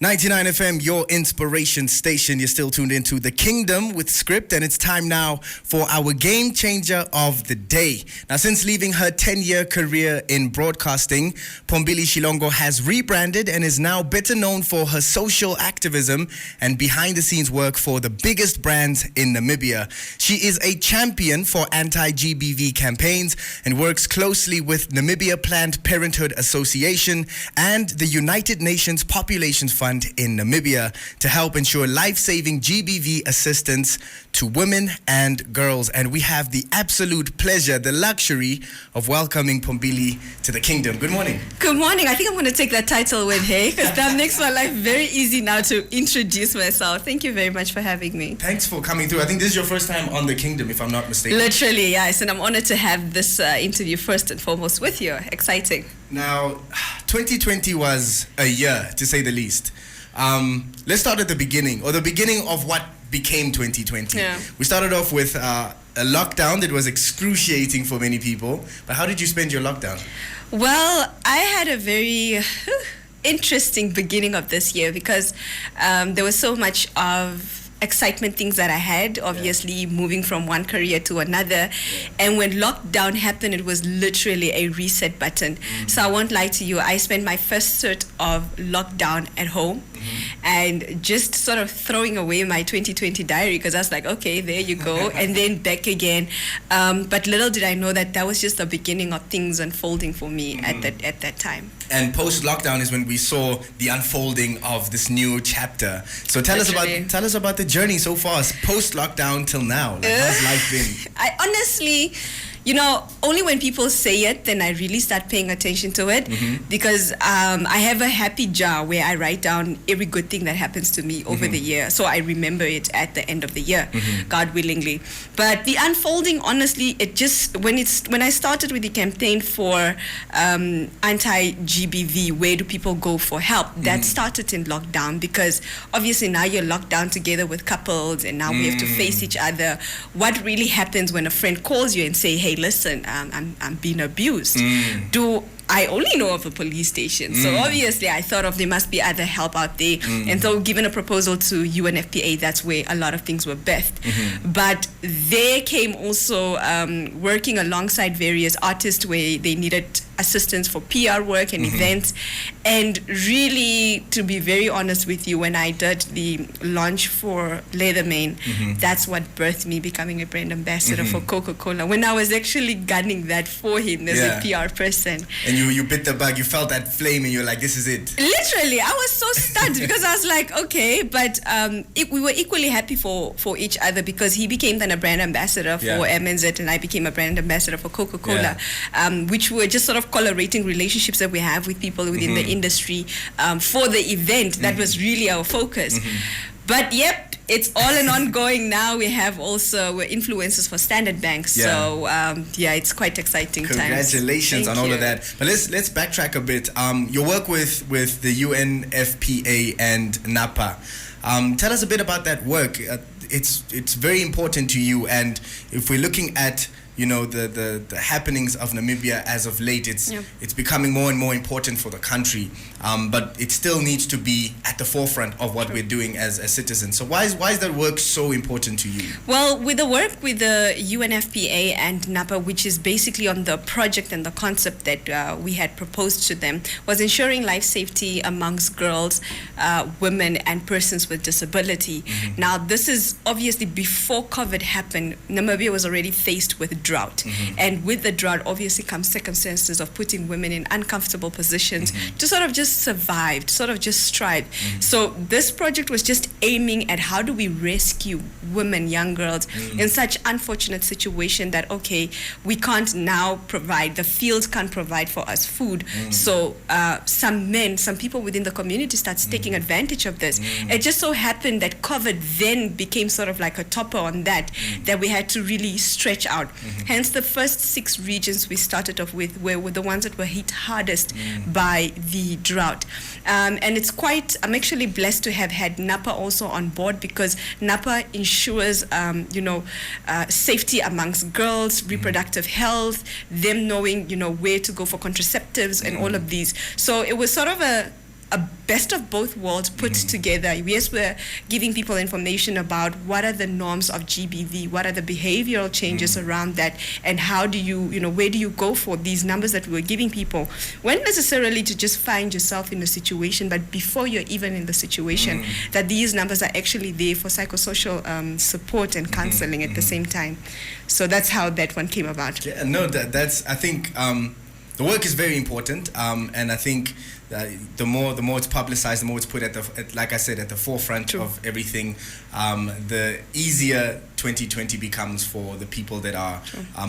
99 FM, your inspiration station. You're still tuned into The Kingdom with Script, and it's time now for our game changer of the day. Now, since leaving her 10-year career in broadcasting, Pombili Shilongo has rebranded and is now better known for her social activism and behind-the-scenes work for the biggest brands in Namibia. She is a champion for anti-GBV campaigns and works closely with Namibia Planned Parenthood Association and the United Nations Population Fund in Namibia to help ensure life-saving GBV assistance to women and girls. And we have the absolute pleasure, the luxury of welcoming Pombili to the Kingdom. Good morning. Good morning. I think I'm going to take that title with hey, because that makes my life very easy now to introduce myself. Thank you very much for having me. Thanks for coming through. I think this is your first time on the Kingdom, if I'm not mistaken. Literally, yes. And I'm honored to have this interview first and foremost with you. Exciting. Now, 2020 was a year, to say the least. Let's start at the beginning of what became 2020. Yeah. We started off with a lockdown that was excruciating for many people. But how did you spend your lockdown? Well, I had a very interesting beginning of this year because there was so much of excitement things that I had, obviously moving from one career to another. And when lockdown happened, it was literally a reset button. So I won't lie to you, I spent my first sort of lockdown at home and just sort of throwing away my 2020 diary because I was like, okay, there you go, and then back again. But little did I know that that was just the beginning of things unfolding for me at that time. And post-lockdown is when we saw the unfolding of this new chapter. So tell us about the journey so far, post-lockdown till now. Like, how's life been? I honestly, only when people say it, then I really start paying attention to it because I have a happy jar where I write down every good thing that happens to me over the year. So I remember it at the end of the year, God willingly. But the unfolding, honestly, it just, when I started with the campaign for anti-GBV, where do people go for help? That started in lockdown because obviously now you're locked down together with couples and now we have to face each other. What really happens when a friend calls you and say, hey, listen, I'm being abused. I only know of a police station. So obviously I thought there must be other help out there. And so given a proposal to UNFPA, that's where a lot of things were birthed. But there came also working alongside various artists where they needed assistance for PR work and events. And really, to be very honest with you, when I did the launch for Leatherman, that's what birthed me becoming a brand ambassador for Coca-Cola, when I was actually gunning that for him as a PR person. And you bit the bug, you felt that flame and you're like, this is it. Literally, I was so stunned because I was like, okay, but we were equally happy for each other because he became then a brand ambassador for MNZ and I became a brand ambassador for Coca-Cola, which were just sort of collaborating relationships that we have with people within the industry for the event. That was really our focus. But yep, it's all an ongoing now. We're influencers for Standard Bank. So it's quite exciting times. Congratulations on all of that. But let's backtrack a bit. Your work with the UNFPA and NAPA. Tell us a bit about that work. It's very important to you, and if we're looking at the happenings of Namibia as of late, it's becoming more and more important for the country, but it still needs to be at the forefront of what we're doing as citizens. So why is that work so important to you? Well, with the work with the UNFPA and NAPA, which is basically on the project and the concept that we had proposed to them, was ensuring life safety amongst girls, women, and persons with disability. Now, this is obviously before COVID happened. Namibia was already faced with drought, and with the drought obviously comes circumstances of putting women in uncomfortable positions to sort of just survive, sort of just strive. So this project was just aiming at how do we rescue women, young girls in such unfortunate situation that we can't now provide, the fields can't provide for us food. So some people within the community starts taking advantage of this. It just so happened that COVID then became sort of like a topper on that we had to really stretch out. Hence, the first 6 regions we started off with were the ones that were hit hardest by the drought. And I'm actually blessed to have had NAPA also on board because NAPA ensures, safety amongst girls, reproductive health, them knowing, where to go for contraceptives and all of these. So it was sort of a best of both worlds put together. Yes, we're giving people information about what are the norms of GBV, what are the behavioral changes around that, and how do you, where do you go for these numbers that we're giving people? Weren't necessarily to just find yourself in a situation, but before you're even in the situation, that these numbers are actually there for psychosocial support and counseling at the same time. So that's how that one came about. Yeah, no, that's, I think, the work is very important, and I think the more it's publicized, the more it's put like I said, at the forefront of everything, the easier 2020 becomes for the people that are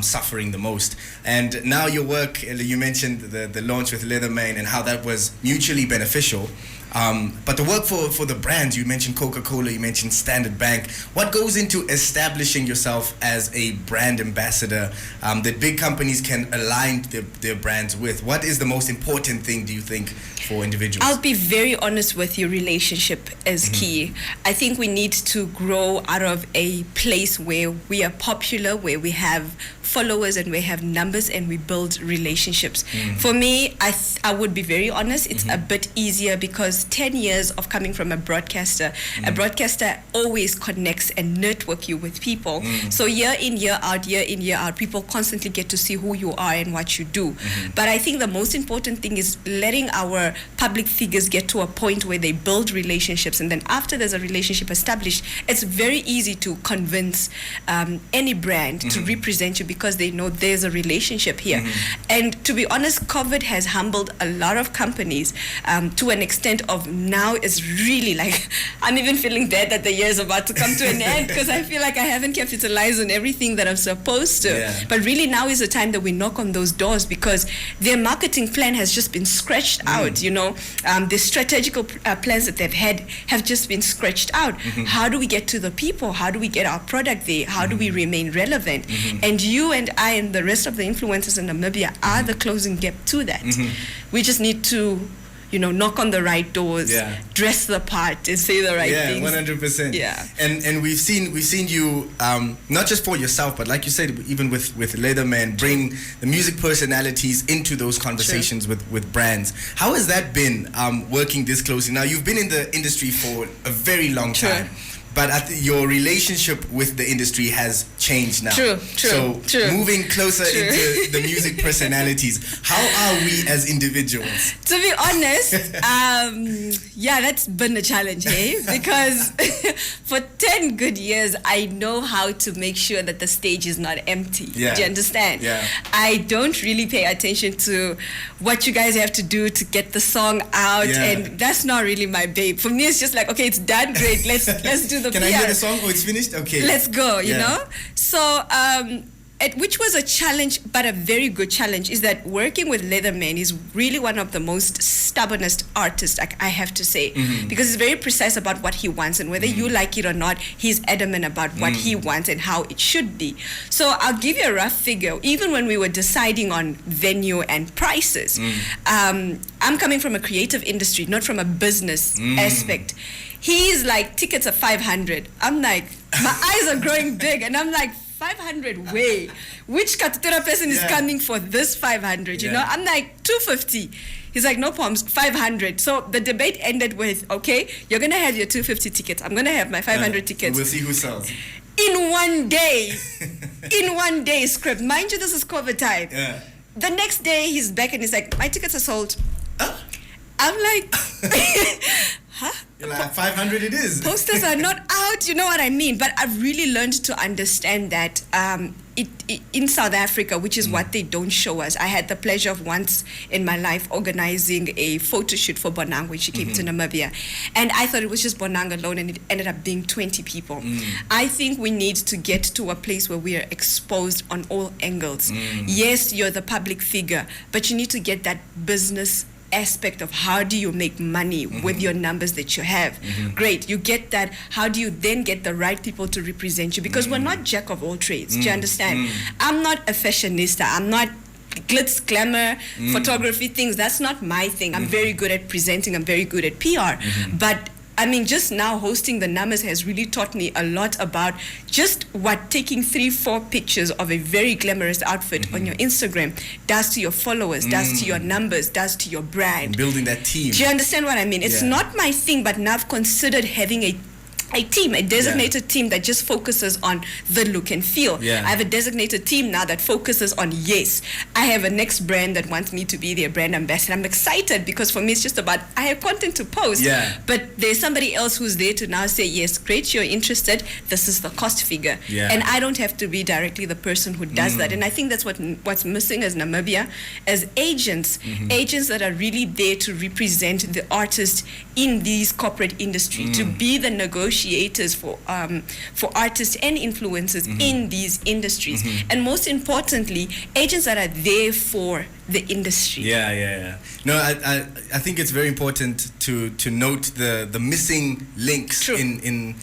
suffering the most. And now your work, you mentioned the launch with Leatherman and how that was mutually beneficial. But the work for the brands, you mentioned Coca-Cola, you mentioned Standard Bank. What goes into establishing yourself as a brand ambassador that big companies can align their brands with? What is the most important thing, do you think, for individuals? I'll be very honest with you, relationship is key. I think we need to grow out of a place where we are popular, where we have followers and we have numbers and we build relationships. For me, I would be very honest, it's a bit easier because 10 years of coming from a broadcaster always connects and network you with people. So year in, year out, people constantly get to see who you are and what you do. But I think the most important thing is letting our public figures get to a point where they build relationships, and then after there's a relationship established, it's very easy to convince any brand to represent you because they know there's a relationship here. And to be honest, COVID has humbled a lot of companies to an extent of now it's really like, I'm even feeling bad that the year is about to come to an end because I feel like I haven't capitalized on everything that I'm supposed to. But really now is the time that we knock on those doors because their marketing plan has just been scratched out, the strategical plans that they've had have just been scratched out. How do we get to the people? How do we get our product there? How do we remain relevant? And you and I and the rest of the influencers in Namibia are the closing gap to that. We just need to knock on the right doors, dress the part, and say the right things. 100%. Yeah. And we've seen you not just for yourself, but like you said, even with Leatherman, bring the music personalities into those conversations with brands. How has that been working this closely? Now you've been in the industry for a very long time. But your relationship with the industry has changed now. So moving closer into the music personalities, how are we as individuals? To be honest, that's been a challenge, because for 10 good years, I know how to make sure that the stage is not empty. Do you understand? I don't really pay attention to what you guys have to do to get the song out, and that's not really my babe. For me, it's just like, okay, it's done, great, let's do the Can PR. I hear the song? Oh, it's finished? Okay. Let's go, you know? So, which was a challenge, but a very good challenge, is that working with Leatherman is really one of the most stubbornest artists, I have to say, because he's very precise about what he wants, and whether you like it or not, he's adamant about what he wants and how it should be. So I'll give you a rough figure. Even when we were deciding on venue and prices, I'm coming from a creative industry, not from a business aspect. He's like, tickets are 500. I'm like, my eyes are growing big, and I'm like, 500 way. Which Katutura person is coming for this 500? You know, I'm like 250. He's like, no problems, 500. So the debate ended with, okay, you're gonna have your 250 tickets. I'm gonna have my 500 tickets. We'll see who sells. In one day, script. Mind you, this is COVID time. The next day, he's back and he's like, my tickets are sold. I'm like, huh? You're like, 500 it is. Posters are not out, you know what I mean? But I've really learned to understand that in South Africa, which is what they don't show us. I had the pleasure of once in my life organizing a photo shoot for Bonang when she came to Namibia. And I thought it was just Bonang alone, and it ended up being 20 people. I think we need to get to a place where we are exposed on all angles. Yes, you're the public figure, but you need to get that business aspect of how do you make money with your numbers that you have. Great, you get that. How do you then get the right people to represent you? Because we're not jack of all trades. Do you understand? I'm not a fashionista. I'm not glitz, glamour, photography things. That's not my thing. I'm very good at presenting. I'm very good at PR. But I mean, just now hosting the numbers has really taught me a lot about just what taking 3-4 pictures of a very glamorous outfit on your Instagram does to your followers, does to your numbers, does to your brand. And building that team. Do you understand what I mean? It's not my thing, but now I've considered having a team, a designated team that just focuses on the look and feel. I have a designated team now that focuses on, yes, I have a next brand that wants me to be their brand ambassador. I'm excited because for me it's just about, I have content to post, but there's somebody else who's there to now say, yes, great, you're interested, this is the cost figure. And I don't have to be directly the person who does that. And I think that's what's missing as Namibia, as agents, agents that are really there to represent the artist in these corporate industry, to be the negotiators for artists and influencers in these industries, and most importantly, agents that are there for the industry. No, I think it's very important to note the missing links in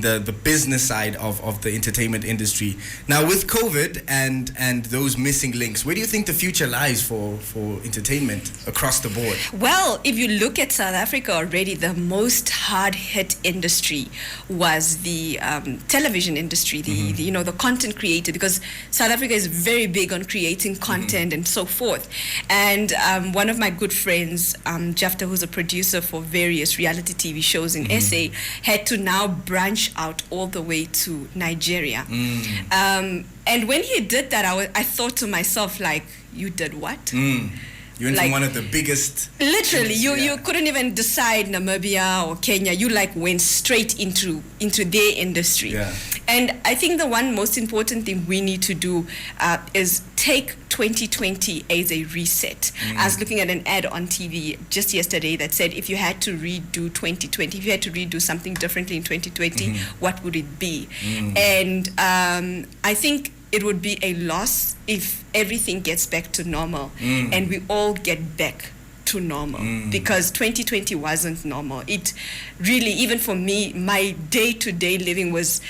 the business side of the entertainment industry. Now, with COVID and those missing links, where do you think the future lies for entertainment across the board? Well, if you look at South Africa already, the most hard-hit industry was the television industry, the content creator, because South Africa is very big on creating content and so forth. And one of my good friends, Jafta, who's a producer for various reality TV shows in SA, had to now branch out all the way to Nigeria. And when he did that, I thought to myself, like, you did what? You went from one of the biggest... Literally, you couldn't even decide Namibia or Kenya. You went straight into their industry. And I think the one most important thing we need to do is take 2020 as a reset. I was looking at an ad on TV just yesterday that said, if you had to redo 2020, if you had to redo something differently in 2020, what would it be? And I think it would be a loss if everything gets back to normal and we all get back to normal, because 2020 wasn't normal. It really, even for me, my day-to-day living was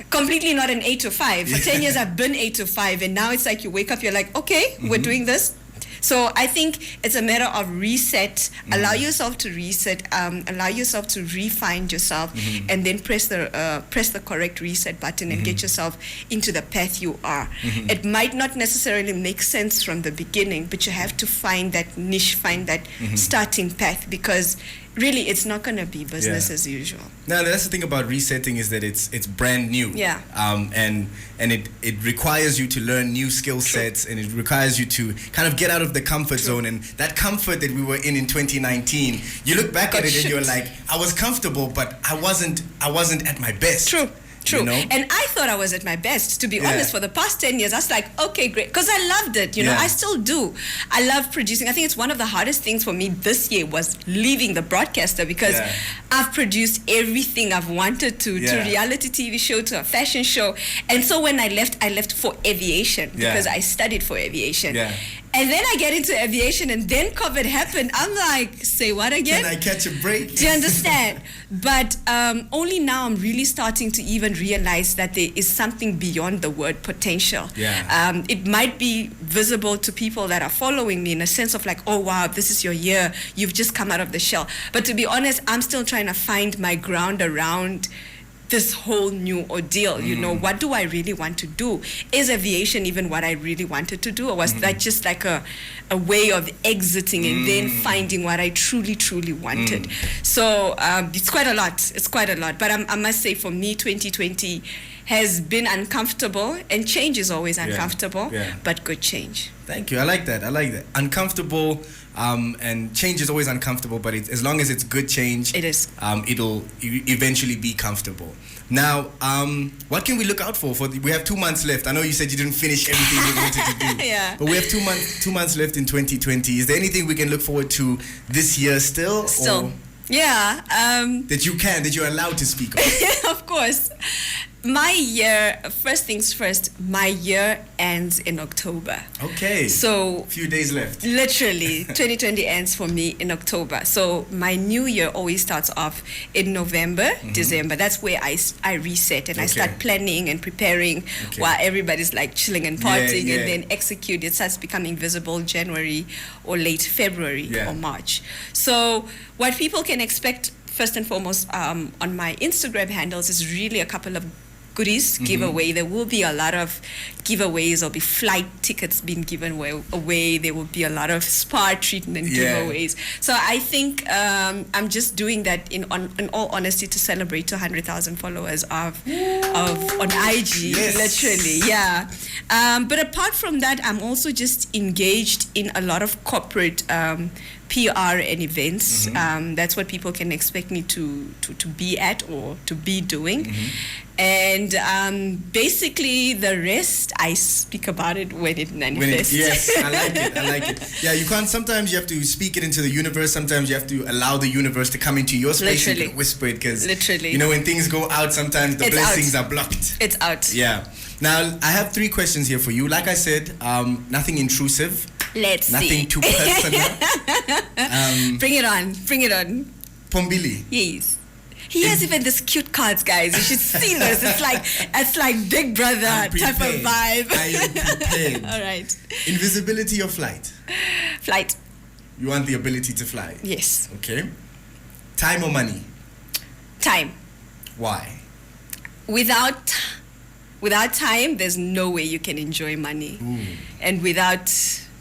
completely not an 8 to 5. For 10 years I've been 8 to 5, and now it's like you wake up, you're like, okay, we're doing this. So I think it's a matter of reset. Allow yourself to reset. Allow yourself to refine yourself, and then press the correct reset button and get yourself into the path you are. It might not necessarily make sense from the beginning, but you have to find that niche, find that starting path, because really it's not going to be business as usual. Now, that's the thing about resetting, is that it's brand new. And it requires you to learn new skill sets, and it requires you to kind of get out of the comfort zone. And that comfort that we were in 2019, you look back at it and you're like, I was comfortable, but I wasn't at my best. True. You know? And I thought I was at my best, to be honest. For the past 10 years, I was like, okay, great, because I loved it. You know, I still do. I love producing. I think it's one of the hardest things for me this year was leaving the broadcaster, because I've produced everything I've wanted to a reality TV show, to a fashion show. And so when I left for aviation, because I studied for aviation. And then I get into aviation, and then COVID happened. I'm like, say what again? Can I catch a break? Do you understand? But only now I'm really starting to even realize that there is something beyond the word potential. It might be visible to people that are following me in a sense of like, oh wow, this is your year, you've just come out of the shell. But to be honest, I'm still trying to find my ground around this whole new ordeal. You know, what do I really want to do? Is aviation even what I really wanted to do, or was that just like a way of exiting and then finding what I truly wanted? So it's quite a lot. But I must say, for me, 2020 has been uncomfortable, and change is always uncomfortable, but good change. Thank you. I like that. Uncomfortable, and change is always uncomfortable, but as long as it's good change, it is. It'll eventually be comfortable. Now, what can we look out for? We have 2 months left. I know you said you didn't finish everything you wanted to do. But we have 2 months left in 2020. Is there anything we can look forward to this year still? Or that you're allowed to speak of? Of course. My year, first things first, my year ends in October. Okay. So, few days left. Literally, 2020 ends for me in October. So my new year always starts off in November, December. That's where I reset, and I start planning and preparing while everybody's like chilling and partying, and then execute. It starts becoming visible January or late February or March. So what people can expect first and foremost, on my Instagram handles is really a couple of goodies giveaway. There will be a lot of giveaways. There'll be flight tickets being given away. There will be a lot of spa treatment giveaways. So I think I'm just doing that in all honesty to celebrate 200,000 followers of on IG, literally. Yeah. But apart from that, I'm also just engaged in a lot of corporate PR and events. That's what people can expect me to be at or to be doing. And basically the rest, I speak about it when it manifests. Yes, I like it. Yeah, you can't, sometimes you have to speak it into the universe. Sometimes you have to allow the universe to come into your space and whisper it. Because, you know, when things go out, sometimes the blessings are blocked. It's out. Yeah. Now, I have 3 questions here for you. Like I said, nothing intrusive. Nothing too personal. Bring it on. Bring it on. Pombili. Yes. He has even this cute cards, guys. You should see this. It's like Big Brother type of vibe. I am prepared. All right. Invisibility or flight? Flight. You want the ability to fly? Yes. Okay. Time or money? Time. Why? Without time, there's no way you can enjoy money. And without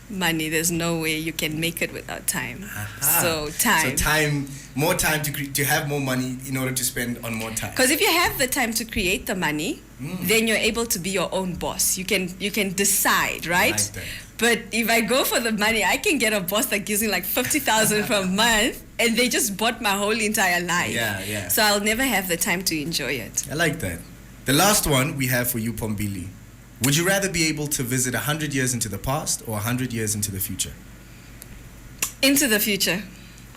money, there's no way you can make it without time. So time. So time, more time to have more money in order to spend on more time. Because if you have the time to create the money, then you're able to be your own boss. You can decide, right? I like that. But if I go for the money, I can get a boss that gives me like 50,000 per month, and they just bought my whole entire life. Yeah. So I'll never have the time to enjoy it. I like that. The last one we have for you, Pombili. Would you rather be able to visit 100 years into the past or 100 years into the future? Into the future.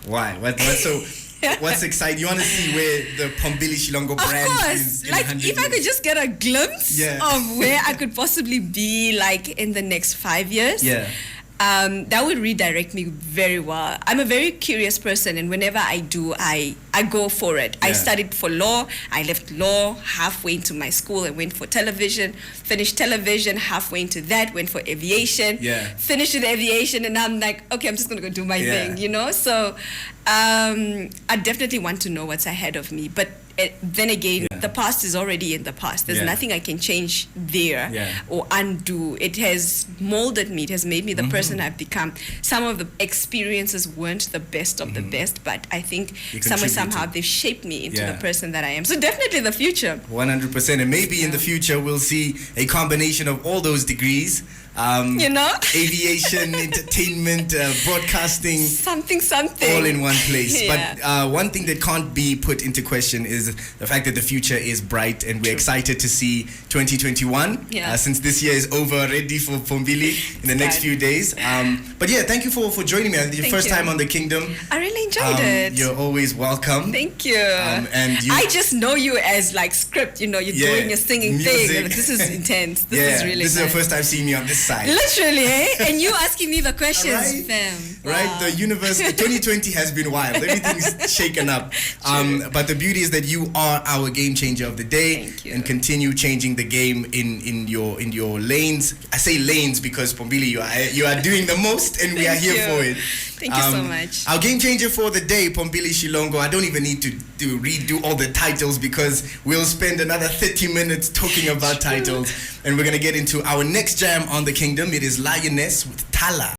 Why? What's exciting? You want to see where the Pombili Shilongo brand is in like 100 if I could just get a glimpse of where I could possibly be like in the next 5 years. Yeah. That would redirect me very well. I'm a very curious person, and whenever I do, I go for it. I studied for law. I left law halfway into my school and went for television. Finished television, halfway into that, went for aviation. Finished with aviation, and I'm like, okay, I'm just going to go do my thing, you know? So I definitely want to know what's ahead of me. But then again, the past is already in the past. There's nothing I can change there or undo. It has molded me. It has made me the person I've become. Some of the experiences weren't the best of the best, but I think somehow they've shaped me into the person that I am. So definitely the future. 100%. And maybe in the future we'll see a combination of all those degrees. You know? Aviation, entertainment, broadcasting. Something. All in one place. But one thing that can't be put into question is the fact that the future is bright, and we're excited to see 2021. Since this year is over already for Pombili in the next few days. But yeah, thank you for joining me. Your first time on The Kingdom. I really enjoyed it. You're always welcome. Thank you. And I just know you as like script, you know, you're doing your singing thing. This is intense. This is really This is your first time seeing me on this side. Literally, eh? And you asking me the questions, fam. Right? Wow. The universe, 2020 has been wild. Everything's shaken up. But the beauty is that you are our game changer of the day. Thank you. And continue changing the game in your lanes. I say lanes because Pombili, you are doing the most, and we are here for it. Thank you so much. Our game changer for the day, Pombili Shilongo. I don't even need to redo all the titles because we'll spend another 30 minutes talking about titles. And we're going to get into our next jam on The Kingdom. It is Lioness with Tala.